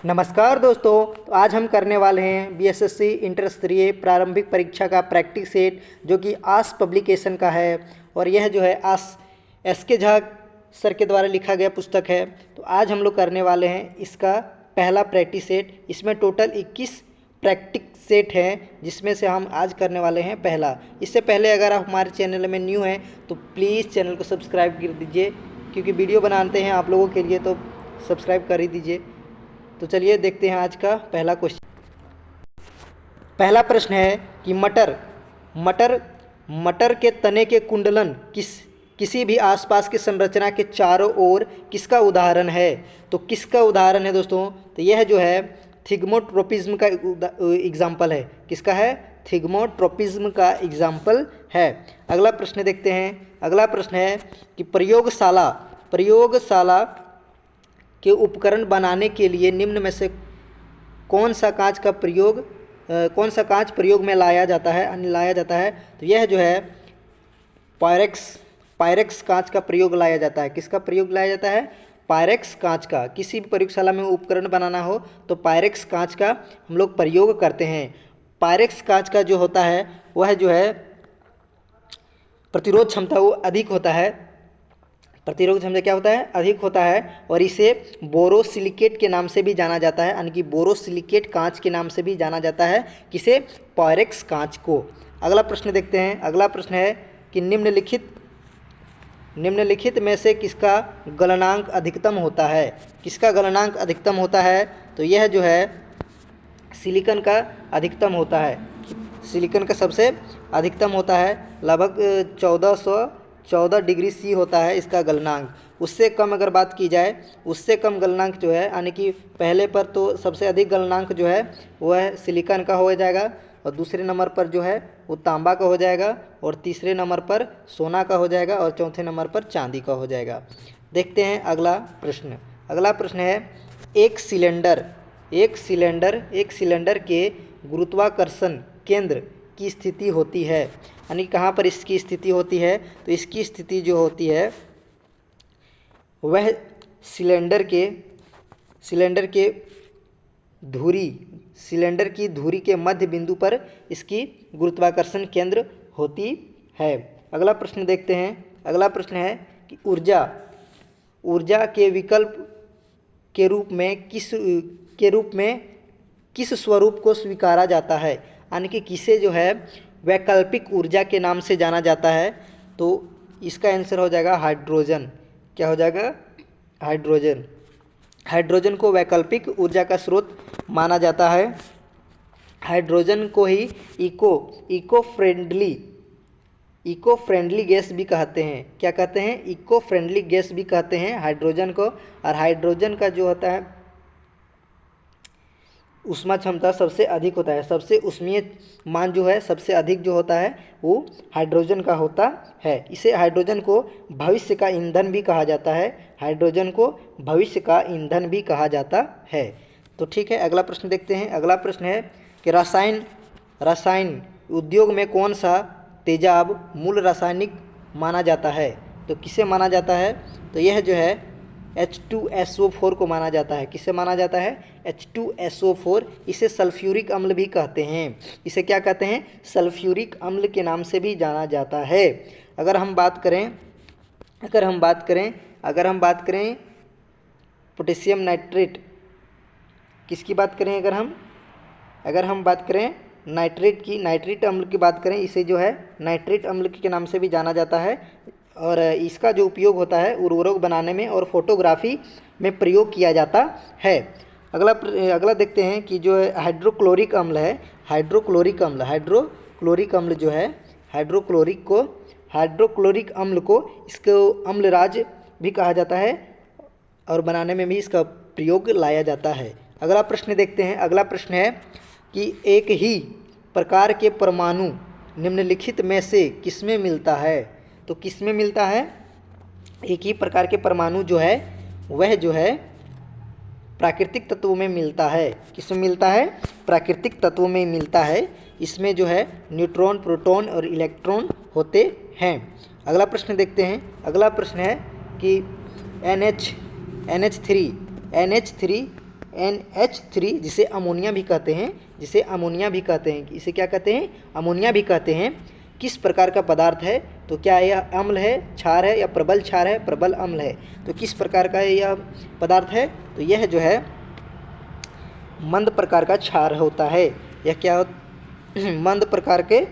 नमस्कार दोस्तों। तो आज हम करने वाले हैं बीएसएससी इंटर स्तरीय प्रारंभिक परीक्षा का प्रैक्टिस सेट, जो कि आस पब्लिकेशन का है और यह जो है आस एस.के. झा सर के द्वारा लिखा गया पुस्तक है। तो आज हम लोग करने वाले हैं इसका पहला प्रैक्टिस सेट। इसमें टोटल 21 प्रैक्टिस सेट हैं, जिसमें से हम आज करने वाले हैं पहला। इससे पहले अगर आप हमारे चैनल में न्यू हैं तो प्लीज़ चैनल को सब्सक्राइब कर दीजिए, क्योंकि वीडियो बनाते हैं आप लोगों के लिए, तो सब्सक्राइब कर ही दीजिए। तो चलिए देखते हैं आज का पहला क्वेश्चन। पहला प्रश्न है कि मटर के तने के कुंडलन किसी भी आसपास की संरचना के चारों ओर किसका उदाहरण है? तो किसका उदाहरण है दोस्तों? तो यह जो है थिग्मोट्रोपिज्म का एग्जाम्पल है। किसका है? थिग्मोट्रोपिज्म का एग्जाम्पल है। अगला प्रश्न देखते हैं। अगला प्रश्न है कि प्रयोगशाला के उपकरण बनाने के लिए निम्न में से कौन सा कांच प्रयोग में लाया जाता है? तो यह जो है पायरेक्स कांच का प्रयोग लाया जाता है। किसका प्रयोग लाया जाता है? पायरेक्स कांच का। किसी भी प्रयोगशाला में उपकरण बनाना हो तो पायरेक्स कांच का हम लोग प्रयोग करते हैं। पायरेक्स कांच का जो होता है वह जो है प्रतिरोध क्षमता वो अधिक होता है। प्रतिरोध क्षमता क्या होता है? अधिक होता है। और इसे बोरोसिलिकेट के नाम से भी जाना जाता है, यानी कि बोरोसिलिकेट कांच के नाम से भी जाना जाता है। किसे? पायरेक्स कांच को। अगला प्रश्न देखते हैं। अगला प्रश्न है कि निम्नलिखित में से किसका गलनांक अधिकतम होता है? किसका गलनांक अधिकतम होता है? तो यह जो है सिलिकॉन का अधिकतम होता है। सिलिकॉन का सबसे अधिकतम होता है। लगभग 1414 डिग्री सी होता है इसका गलनांक। उससे कम अगर बात की जाए, उससे कम गलनांक जो है, यानी कि पहले पर तो सबसे अधिक गलनांक जो है वह सिलिकॉन का हो जाएगा, और दूसरे नंबर पर जो है वो तांबा का हो जाएगा, और तीसरे नंबर पर सोना का हो जाएगा, और चौथे नंबर पर चांदी का हो जाएगा। देखते हैं अगला प्रश्न। अगला प्रश्न है एक सिलेंडर के गुरुत्वाकर्षण केंद्र की स्थिति होती है, यानी कहाँ पर इसकी स्थिति होती है? तो इसकी स्थिति जो होती है वह सिलेंडर की धुरी के मध्य बिंदु पर इसकी गुरुत्वाकर्षण केंद्र होती है। अगला प्रश्न देखते हैं। अगला प्रश्न है कि ऊर्जा के विकल्प के रूप में किस स्वरूप को स्वीकारा जाता है? यानी कि किसे जो है वैकल्पिक ऊर्जा के नाम से जाना जाता है? तो इसका आंसर हो जाएगा हाइड्रोजन। क्या हो जाएगा? हाइड्रोजन। हाइड्रोजन को वैकल्पिक ऊर्जा का स्रोत माना जाता है। हाइड्रोजन को ही इको फ्रेंडली गैस भी कहते हैं। क्या कहते हैं? इको फ्रेंडली गैस भी कहते हैं हाइड्रोजन को। और हाइड्रोजन का जो होता है ऊष्मा क्षमता सबसे अधिक होता है। सबसे ऊष्मीय मान जो है सबसे अधिक जो होता है वो हाइड्रोजन का होता है। इसे हाइड्रोजन को भविष्य का ईंधन भी कहा जाता है। हाइड्रोजन को भविष्य का ईंधन भी कहा जाता है। तो ठीक है, अगला प्रश्न देखते हैं। अगला प्रश्न है कि रसायन उद्योग में कौन सा तेजाब मूल रासायनिक माना जाता है? तो किसे माना जाता है? तो यह जो है H2SO4 को माना जाता है। किसे माना जाता है? H2SO4। इसे सल्फ्यूरिक अम्ल भी कहते हैं। इसे क्या कहते हैं? सल्फ्यूरिक अम्ल के नाम से भी जाना जाता है। अगर हम बात करें पोटेशियम नाइट्रेट, किसकी बात करें? अगर हम बात करें नाइट्रेट अम्ल की बात करें, इसे जो है नाइट्रेट अम्ल के नाम से भी जाना जाता है। और इसका जो उपयोग होता है उर्वरक बनाने में और फोटोग्राफी में प्रयोग किया जाता है। अगला देखते हैं कि जो है हाइड्रोक्लोरिक अम्ल है। हाइड्रोक्लोरिक अम्ल जो है हाइड्रोक्लोरिक अम्ल को इसको अम्लराज भी कहा जाता है, और बनाने में भी इसका प्रयोग लाया जाता है। अगला प्रश्न देखते हैं। अगला प्रश्न है कि एक ही प्रकार के परमाणु निम्नलिखित में से किसमें मिलता है? तो किसमें मिलता है? एक ही प्रकार के परमाणु जो है वह जो है प्राकृतिक तत्वों में मिलता है। किसमें मिलता है? प्राकृतिक तत्वों में मिलता है। इसमें जो है न्यूट्रॉन, प्रोटॉन और इलेक्ट्रॉन होते हैं। अगला प्रश्न देखते हैं। अगला प्रश्न है कि NH3 NH3 जिसे अमोनिया भी कहते हैं, जिसे अमोनिया भी कहते हैं, इसे क्या कहते हैं, अमोनिया भी कहते हैं, किस प्रकार का पदार्थ है? तो क्या यह अम्ल है, क्षार है या प्रबल क्षार है, प्रबल अम्ल है? तो किस प्रकार का यह पदार्थ है? तो यह जो है मंद प्रकार का क्षार होता है। यह क्या मंद प्रकार के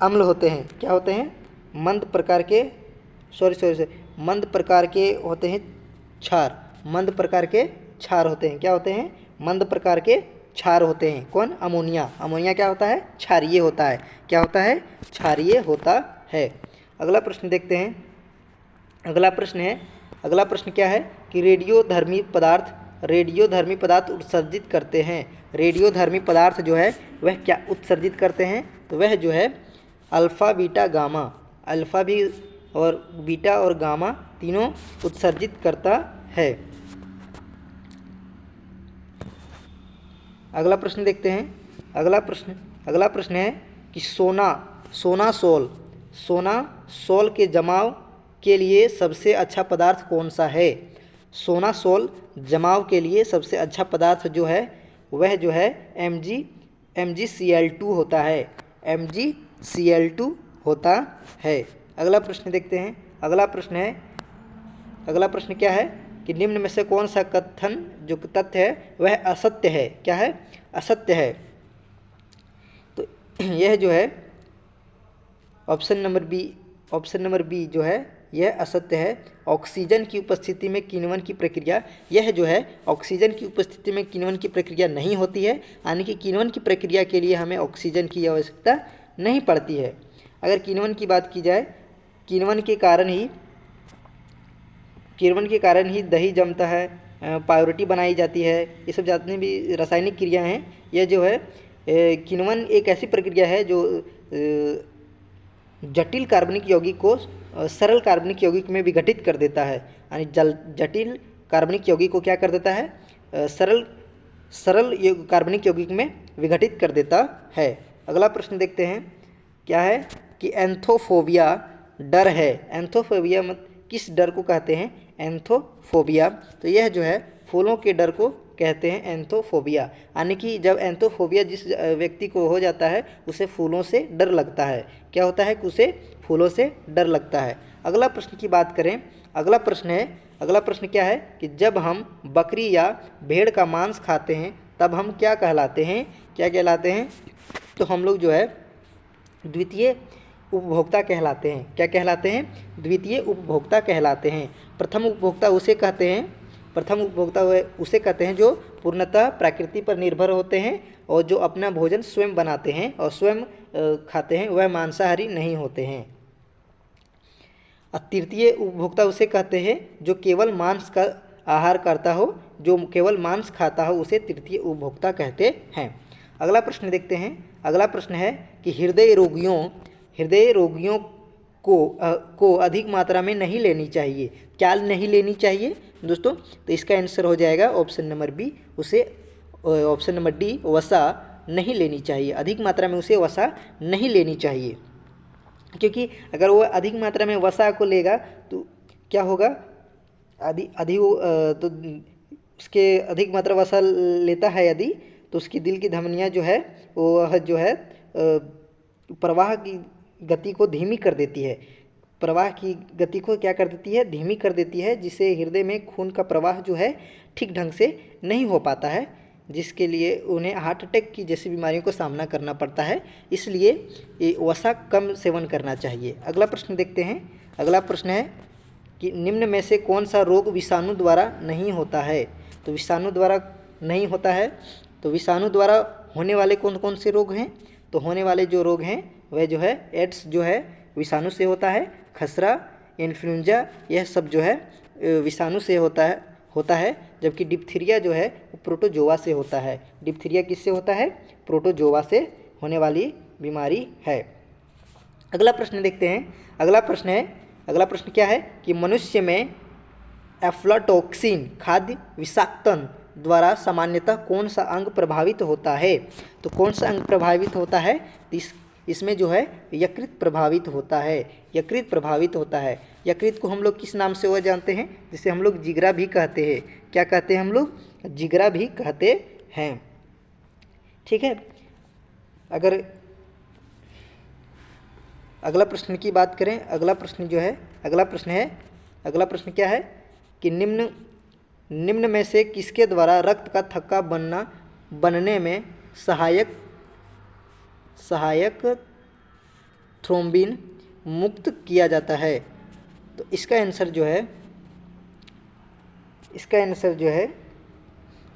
अम्ल होते हैं। क्या होते हैं? मंद प्रकार के मंद प्रकार के होते हैं क्षार, मंद प्रकार के क्षार होते हैं। क्या होते हैं? मंद प्रकार के क्षार होते हैं। कौन? अमोनिया। अमोनिया क्या होता है? क्षारीय होता है। क्या होता है? क्षारीय होता है। अगला प्रश्न देखते हैं। अगला प्रश्न क्या है कि रेडियोधर्मी पदार्थ उत्सर्जित करते हैं। रेडियोधर्मी पदार्थ जो है वह क्या उत्सर्जित करते हैं? तो वह जो है अल्फ़ा बीटा गामा, अल्फ़ा भी और बीटा और गामा तीनों उत्सर्जित करता है। अगला प्रश्न देखते हैं। अगला प्रश्न है कि सोना सोल के जमाव के लिए सबसे अच्छा पदार्थ कौन सा है? सोना सोल जमाव के लिए सबसे अच्छा पदार्थ जो है वह जो है MgCl2 होता है। MgCl2 होता है। अगला प्रश्न देखते हैं। अगला प्रश्न क्या है कि निम्न में से कौन सा कथन जो तथ्य है वह असत्य है? क्या है? असत्य है। तो यह जो है ऑप्शन नंबर बी जो है यह असत्य है। ऑक्सीजन की उपस्थिति में किण्वन की प्रक्रिया, यह जो है ऑक्सीजन की उपस्थिति में किण्वन की प्रक्रिया नहीं होती है, यानी कि किण्वन की प्रक्रिया के लिए हमें ऑक्सीजन की आवश्यकता नहीं पड़ती है। अगर किण्वन की बात की जाए, किण्वन के कारण ही दही जमता है, पाउरुटी बनाई जाती है, ये सब जितनी भी रासायनिक क्रिया हैं, यह जो है किण्वन एक ऐसी प्रक्रिया है जो जटिल कार्बनिक यौगिक को सरल कार्बनिक यौगिक में विघटित कर देता है। यानी जटिल कार्बनिक यौगिक को क्या कर देता है? सरल कार्बनिक यौगिक में विघटित कर देता है। अगला प्रश्न देखते हैं। क्या है कि एंथोफोबिया डर है। एंथोफोबिया किस डर को कहते हैं? एंथोफोबिया। तो यह जो है फूलों के डर को कहते हैं एंथोफोबिया। यानी कि जब एंथोफोबिया जिस व्यक्ति को हो जाता है उसे फूलों से डर लगता है। क्या होता है कि उसे फूलों से डर लगता है। अगला प्रश्न की बात करें। अगला प्रश्न क्या है कि जब हम बकरी या भेड़ का मांस खाते हैं तब हम क्या कहलाते हैं? क्या कहलाते हैं? तो हम लोग जो है द्वितीय उपभोक्ता कहलाते हैं। क्या कहलाते हैं? द्वितीय उपभोक्ता कहलाते हैं। प्रथम उपभोक्ता उसे कहते हैं जो पूर्णतः प्रकृति पर निर्भर होते हैं और जो अपना भोजन स्वयं बनाते हैं और स्वयं खाते हैं, वह मांसाहारी नहीं होते हैं। तृतीय उपभोक्ता उसे कहते हैं जो केवल मांस का आहार करता हो, जो केवल मांस खाता हो, उसे तृतीय उपभोक्ता कहते हैं। अगला प्रश्न देखते हैं। अगला प्रश्न है कि हृदय रोगियों को अधिक मात्रा में नहीं लेनी चाहिए। क्या नहीं लेनी चाहिए दोस्तों? तो इसका आंसर हो जाएगा option number B, option number D, वसा नहीं लेनी चाहिए। अधिक मात्रा में उसे वसा नहीं लेनी चाहिए, क्योंकि अगर वो अधिक मात्रा में वसा को लेगा तो क्या होगा? तो उसके अधिक मात्रा वसा लेता है यदि, तो उसकी दिल की धमनियाँ जो है वो जो है प्रवाह की गति को धीमी कर देती है। प्रवाह की गति को क्या कर देती है? धीमी कर देती है, जिससे हृदय में खून का प्रवाह जो है ठीक ढंग से नहीं हो पाता है, जिसके लिए उन्हें हार्ट अटैक की जैसी बीमारियों को सामना करना पड़ता है। इसलिए ये वसा कम सेवन करना चाहिए। अगला प्रश्न देखते हैं। अगला प्रश्न है कि निम्न में से कौन सा रोग विषाणु द्वारा नहीं होता है? तो विषाणु द्वारा नहीं होता है, तो विषाणु द्वारा होने वाले कौन कौन से रोग हैं? तो होने वाले जो रोग हैं वह जो है एड्स जो है विषाणु से होता है, खसरा, इन्फ्लुएंजा, यह सब जो है विषाणु से होता है, जबकि डिप्थीरिया जो है वो प्रोटोजोआ से होता है। डिप्थीरिया किससे होता है? प्रोटोजोआ से होने वाली बीमारी है। अगला प्रश्न देखते हैं। अगला प्रश्न क्या है कि मनुष्य में एफ्लाटॉक्सिन खाद्य विषाक्तन द्वारा सामान्यतः कौन सा अंग प्रभावित होता है? तो कौन सा अंग प्रभावित होता है? इसमें जो है यकृत प्रभावित होता है। यकृत को हम लोग किस नाम से वह जानते हैं? जिसे हम लोग जिगरा भी कहते हैं। क्या कहते हैं हम लोग? जिगरा भी कहते हैं। ठीक है, अगर अगला प्रश्न की बात करें, अगला प्रश्न जो है, अगला प्रश्न क्या है कि निम्न में से किसके द्वारा रक्त का थक्का बनने में सहायक थ्रोम्बिन मुक्त किया जाता है। तो इसका आंसर जो है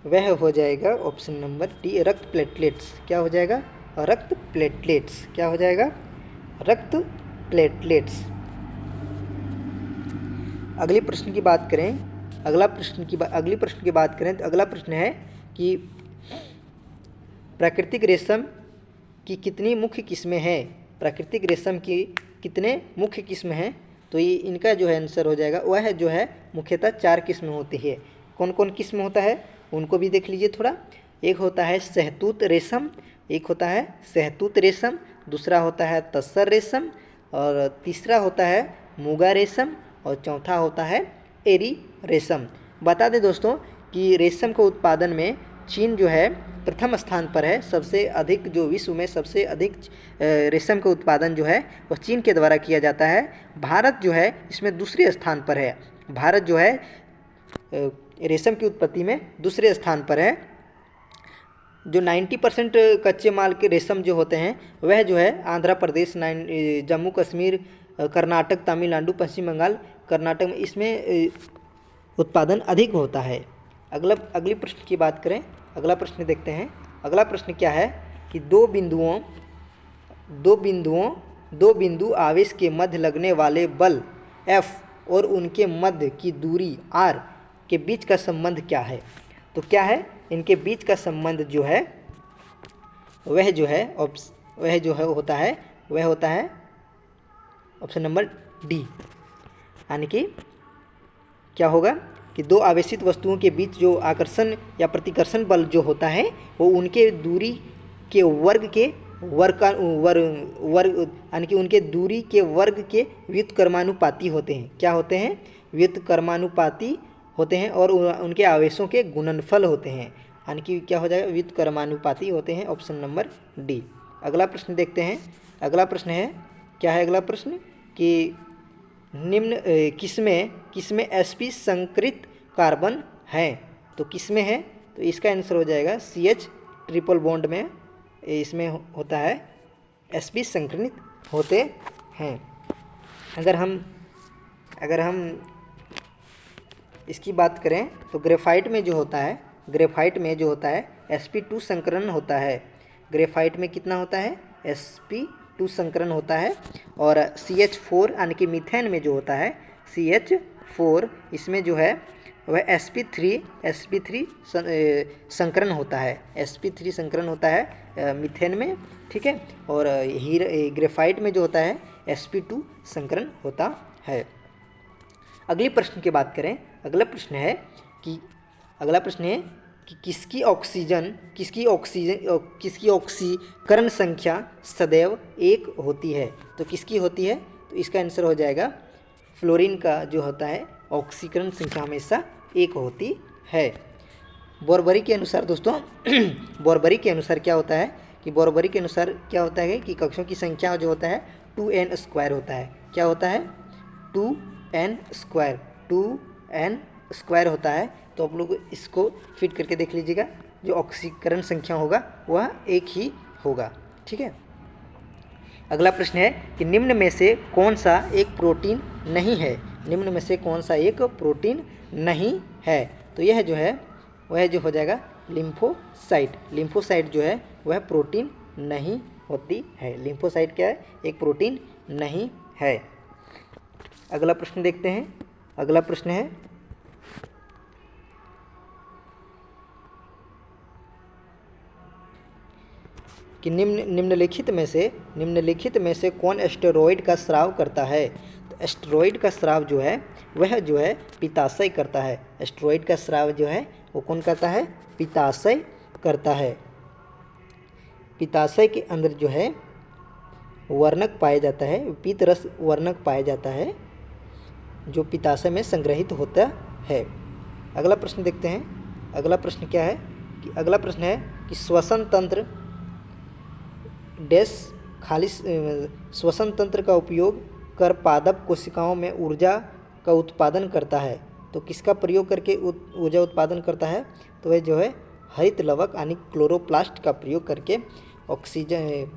वह हो जाएगा ऑप्शन नंबर डी, रक्त प्लेटलेट्स। क्या हो जाएगा? रक्त प्लेटलेट्स। क्या हो जाएगा? रक्त प्लेटलेट्स। अगले प्रश्न की बात करें, अगले प्रश्न की बात करें तो अगला प्रश्न है कि प्राकृतिक रेशम की कितनी मुख्य किस्में हैं? प्राकृतिक रेशम की कितने मुख्य किस्म हैं? तो ये इनका जो है आंसर हो जाएगा वह जो है मुख्यतः 4 किस्म होती है। कौन कौन किस्म होता है उनको भी देख लीजिए थोड़ा। एक होता है शहतूत रेशम, दूसरा होता है तस्सर रेशम, और तीसरा होता है मुगा रेशम, और चौथा होता है एरी रेशम। बता दें दोस्तों कि रेशम के उत्पादन में चीन जो है प्रथम स्थान पर है। सबसे अधिक जो विश्व में सबसे अधिक रेशम का उत्पादन जो है वह चीन के द्वारा किया जाता है। भारत जो है इसमें दूसरे स्थान पर है। भारत जो है रेशम की उत्पत्ति में दूसरे स्थान पर है। जो 90% कच्चे माल के रेशम जो होते हैं वह जो है आंध्र प्रदेश, जम्मू कश्मीर, कर्नाटक, तमिलनाडु, पश्चिम बंगाल, कर्नाटक में इसमें उत्पादन अधिक होता है। अगली प्रश्न की बात करें, अगला प्रश्न देखते हैं। अगला प्रश्न क्या है कि दो बिंदु आवेश के मध्य लगने वाले बल F और उनके मध्य की दूरी R के बीच का संबंध क्या है? तो क्या है इनके बीच का संबंध जो है वह होता है ऑप्शन नंबर डी। यानी कि क्या होगा कि दो आवेशित वस्तुओं के बीच जो आकर्षण या प्रतिकर्षण बल जो होता है वो उनके दूरी के वर्ग यानी कि उनके दूरी के वर्ग के व्युत्क्रमानुपाती होते हैं। क्या होते हैं? व्युत्क्रमानुपाती होते हैं, और उनके आवेशों के गुणनफल होते हैं। यानी कि क्या हो जाएगा? व्युत्क्रमानुपाती होते हैं। Option number D. अगला प्रश्न देखते हैं। अगला प्रश्न है, क्या है अगला प्रश्न कि निम्न किसमें sp संकरित कार्बन है? तो किसमें है? तो इसका आंसर हो जाएगा CH ट्रिपल बॉन्ड में इसमें होता है sp संकरित होते हैं। अगर हम इसकी बात करें तो ग्रेफाइट में जो होता है sp2 संकरण होता है। ग्रेफाइट में कितना होता है? sp2 संकरण होता है। और CH4 यानी कि मीथेन में जो होता है CH4, इसमें जो है वह sp3 संकरण होता है। sp3 संकरण होता है मीथेन में, ठीक है। और ग्रेफाइट में जो होता है sp2 संकरण होता है। अगले प्रश्न की बात करें। अगला प्रश्न है कि किसकी ऑक्सीकरण संख्या सदैव 1 होती है? तो किसकी होती है? तो इसका आंसर हो जाएगा फ्लोरीन का जो होता है ऑक्सीकरण संख्या हमेशा 1 होती है। बोरबरी के अनुसार दोस्तों बोरबरी के अनुसार क्या होता है कि कक्षों की संख्या जो होता है 2n स्क्वायर होता है। क्या होता है? 2n स्क्वायर होता है। तो आप लोग इसको फिट करके देख लीजिएगा, जो ऑक्सीकरण संख्या होगा वह 1 ही होगा, ठीक है। अगला प्रश्न है कि निम्न में से कौन सा एक प्रोटीन नहीं है? निम्न में से कौन सा एक प्रोटीन नहीं है? तो यह जो है वह जो हो जाएगा लिम्फोसाइट। लिम्फोसाइट जो है वह प्रोटीन नहीं होती है। लिम्फोसाइट क्या है? एक प्रोटीन नहीं है। अगला प्रश्न देखते हैं। अगला प्रश्न है कि निम्नलिखित में से कौन एस्टेरॉयड का स्राव करता है? तो एस्टेरॉयड का स्राव जो है वह जो है पित्ताशय करता है। एस्टेरॉयड का स्राव जो है वो कौन करता है? पित्ताशय करता है। पित्ताशय के अंदर जो है वर्णक पाया जाता है, पीतरस वर्णक पाया जाता है जो पित्ताशय में संग्रहित होता है। अगला प्रश्न देखते हैं। अगला प्रश्न क्या है कि अगला प्रश्न है कि श्वसन तंत्र डैश खाली श्वसन तंत्र का उपयोग कर पादप कोशिकाओं में ऊर्जा का उत्पादन करता है। तो किसका प्रयोग करके ऊर्जा उत्पादन करता है? तो वह जो है हरित लवक यानी क्लोरोप्लास्ट का प्रयोग करके ऑक्सीजन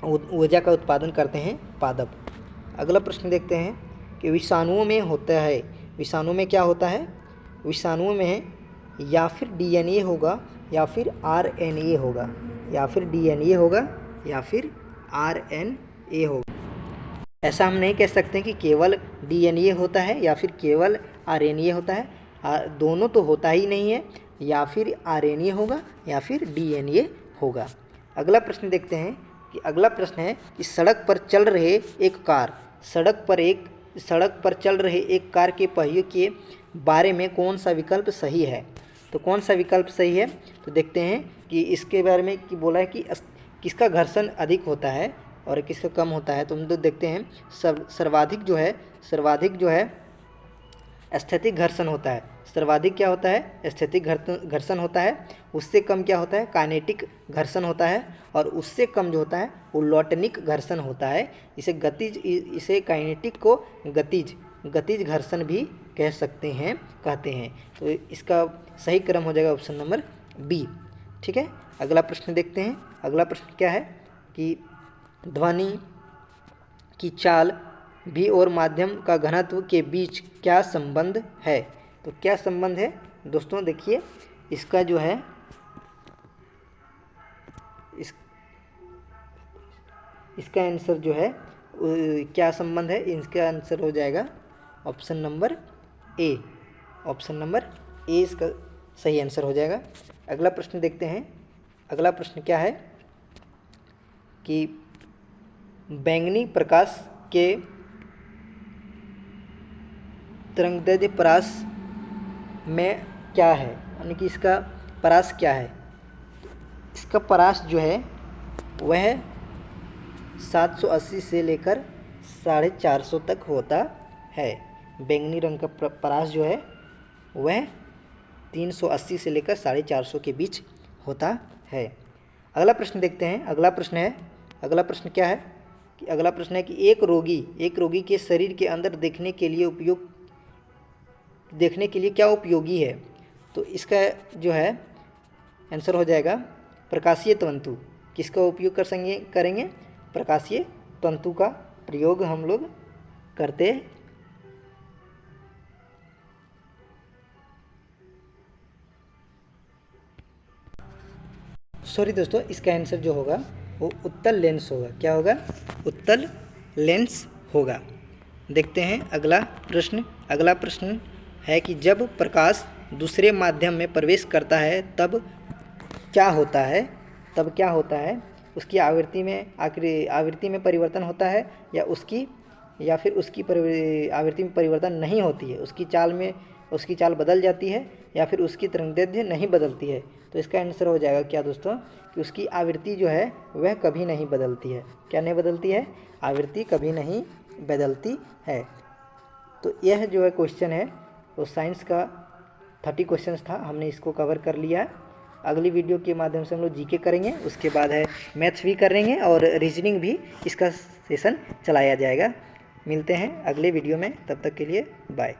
ऊर्जा का उत्पादन करते हैं पादप। अगला प्रश्न देखते हैं कि विषाणुओं में होता है, विषाणु में क्या होता है? विषाणुओं में या फिर डीएनए होगा या फिर आरएनए होगा, या फिर डीएनए होगा या फिर आरएनए होगा। ऐसा हम नहीं कह सकते कि केवल डीएनए होता है या फिर केवल आरएनए होता है। दोनों तो होता ही नहीं है, या फिर आरएनए होगा या फिर डीएनए होगा। अगला प्रश्न देखते हैं कि अगला प्रश्न है कि सड़क पर चल रहे एक कार के पहियों के बारे में कौन सा विकल्प सही है? तो कौन सा विकल्प सही है? तो देखते हैं कि इसके बारे में कि बोला है कि किसका घर्षण अधिक होता है और किसका कम होता है। तो हम लोग देखते हैं सर्वाधिक जो है स्थैतिक घर्षण होता है। सर्वाधिक क्या होता है? स्थैतिक घर्षण होता है। उससे कम क्या होता है? काइनेटिक घर्षण होता है। और उससे कम जो होता है वो लॉटनिक घर्षण होता है। इसे काइनेटिक को गतिज घर्षण भी कहते हैं। तो इसका सही क्रम हो जाएगा ऑप्शन नंबर बी। ठीक है, अगला प्रश्न देखते हैं। अगला प्रश्न क्या है कि ध्वनि की चाल भी और माध्यम का घनत्व के बीच क्या संबंध है? तो क्या संबंध है दोस्तों? देखिए इसका जो है इसका आंसर जो है क्या संबंध है? इसका आंसर हो जाएगा option number A. Option number A इसका सही आंसर हो जाएगा। अगला प्रश्न देखते हैं। अगला प्रश्न क्या है कि बैंगनी प्रकाश के तरंगदैर्घ्य परास में क्या है, यानी कि इसका परास क्या है? इसका परास जो है वह 780 से लेकर 450 तक होता है। बैंगनी रंग का परास जो है वह 380 से लेकर 450 के बीच होता है। अगला प्रश्न देखते हैं। अगला प्रश्न क्या है कि अगला प्रश्न है कि एक रोगी के शरीर के अंदर देखने के लिए क्या उपयोगी है? तो इसका जो है आंसर हो जाएगा प्रकाशीय तंतु। किसका उपयोग करेंगे? प्रकाशीय तंतु का प्रयोग हम लोग करते हैं। सॉरी दोस्तों, इसका आंसर जो होगा वो उत्तल लेंस होगा। क्या होगा? उत्तल लेंस होगा। देखते हैं अगला प्रश्न है कि जब प्रकाश दूसरे माध्यम में प्रवेश करता है तब क्या होता है? उसकी आवृत्ति में परिवर्तन होता है या फिर उसकी आवृत्ति में परिवर्तन नहीं होती है, उसकी चाल बदल जाती है या फिर उसकी तरंगदैर्घ्य नहीं बदलती है। तो इसका आंसर हो जाएगा क्या दोस्तों कि उसकी आवृत्ति जो है वह कभी नहीं बदलती है। क्या नहीं बदलती है? आवृत्ति कभी नहीं बदलती है। तो यह जो है क्वेश्चन है वो साइंस का 30 क्वेश्चंस था, हमने इसको कवर कर लिया है। अगली वीडियो के माध्यम से हम लोग जीके करेंगे, उसके बाद है मैथ्स भी करेंगे और रीजनिंग भी इसका सेशन चलाया जाएगा। मिलते हैं अगले वीडियो में, तब तक के लिए बाय।